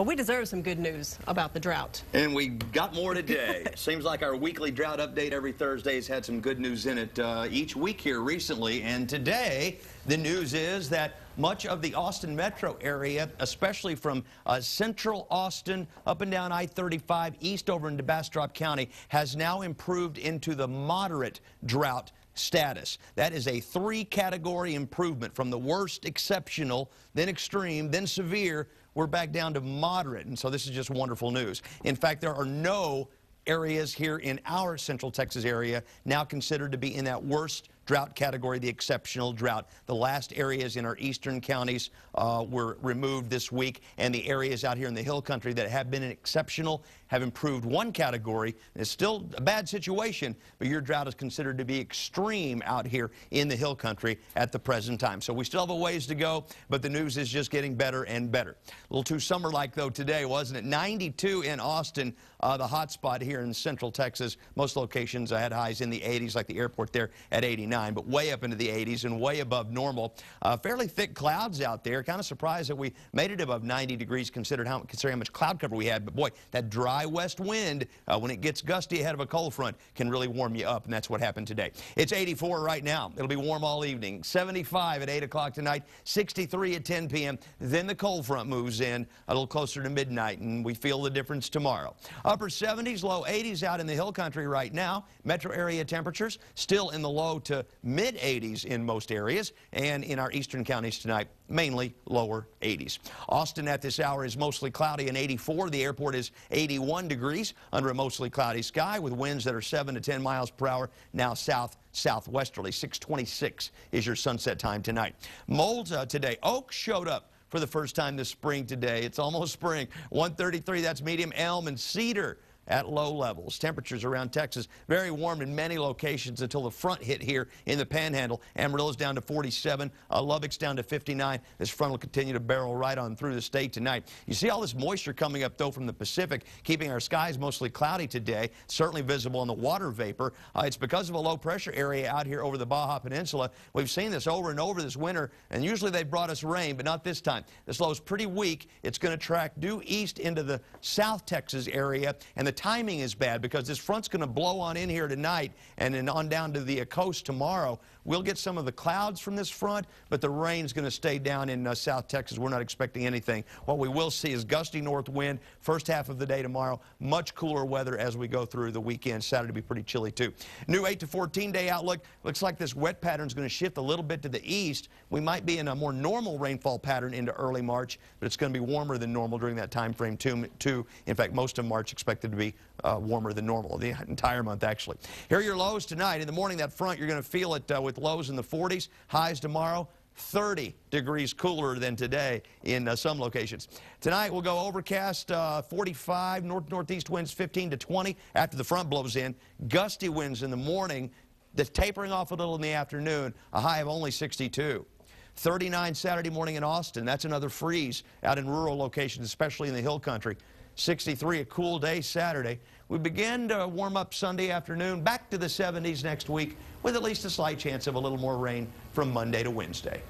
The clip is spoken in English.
Well, we deserve some good news about the drought. And we got more today. Seems like our weekly drought update every Thursday has had some good news in it each week here recently. And today, the news is that much of the Austin metro area, especially from central Austin up and down I-35 east over into Bastrop County, has now improved into the moderate drought status. That is a 3-category improvement from the worst, exceptional, then extreme, then severe. We're back down to moderate, and so this is just wonderful news. In fact, there are no areas here in our Central Texas area now considered to be in that worst drought category, the exceptional drought. The last areas in our eastern counties were removed this week, and the areas out here in the hill country that have been exceptional have improved 1 category. It's still a bad situation, but your drought is considered to be extreme out here in the hill country at the present time. So we still have a ways to go, but the news is just getting better and better. A little too summer-like, though, today, wasn't it? 92 in Austin, the hot spot here in Central Texas. Most locations had highs in the 80s, like the airport there at 89. But way up into the 80s and way above normal. Fairly thick clouds out there. Kind of surprised that we made it above 90 degrees considering how much cloud cover we had. But boy, that dry west wind, when it gets gusty ahead of a cold front, can really warm you up, and that's what happened today. It's 84 right now. It'll be warm all evening. 75 at 8 o'clock tonight, 63 at 10 p.m. Then the cold front moves in a little closer to midnight, and we feel the difference tomorrow. Upper 70s, low 80s out in the hill country right now. Metro area temperatures still in the low to mid-80s in most areas, and in our eastern counties tonight, mainly lower 80s. Austin at this hour is mostly cloudy and 84. The airport is 81 degrees under a mostly cloudy sky with winds that are 7 to 10 miles per hour, now southwesterly. 6:26 is your sunset time tonight. Molds today. Oak showed up for the first time this spring today. It's almost spring. 133, that's medium. Elm and cedar at low levels. Temperatures around Texas very warm in many locations until the front hit here in the Panhandle. Amarillo's down to 47. Lubbock's down to 59. This front will continue to barrel right on through the state tonight. You see all this moisture coming up, though, from the Pacific, keeping our skies mostly cloudy today. Certainly visible in the water vapor. It's because of a low-pressure area out here over the Baja Peninsula. We've seen this over and over this winter, and usually they've brought us rain, but not this time. This low is pretty weak. It's going to track due east into the South Texas area, and the timing is bad because this front's going to blow on in here tonight and then on down to the coast tomorrow. We'll get some of the clouds from this front, but the rain's going to stay down in South Texas. We're not expecting anything. What we will see is gusty north wind first half of the day tomorrow. Much cooler weather as we go through the weekend. Saturday will be pretty chilly, too. New 8 to 14-day outlook. Looks like this wet pattern is going to shift a little bit to the east. We might be in a more normal rainfall pattern into early March, but it's going to be warmer than normal during that time frame, too. In fact, most of March expected to be warmer than normal, the entire month, actually. Here are your lows tonight. In the morning, that front, you're going to feel it with lows in the 40s. Highs tomorrow, 30 degrees cooler than today in some locations. Tonight, we'll go overcast, 45, northeast winds 15 to 20 after the front blows in. Gusty winds in the morning, tapering off a little in the afternoon, a high of only 62. 39 Saturday morning in Austin. That's another freeze out in rural locations, especially in the hill country. 63, a cool day Saturday. We begin to warm up Sunday afternoon, back to the 70s next week, with at least a slight chance of a little more rain from Monday to Wednesday.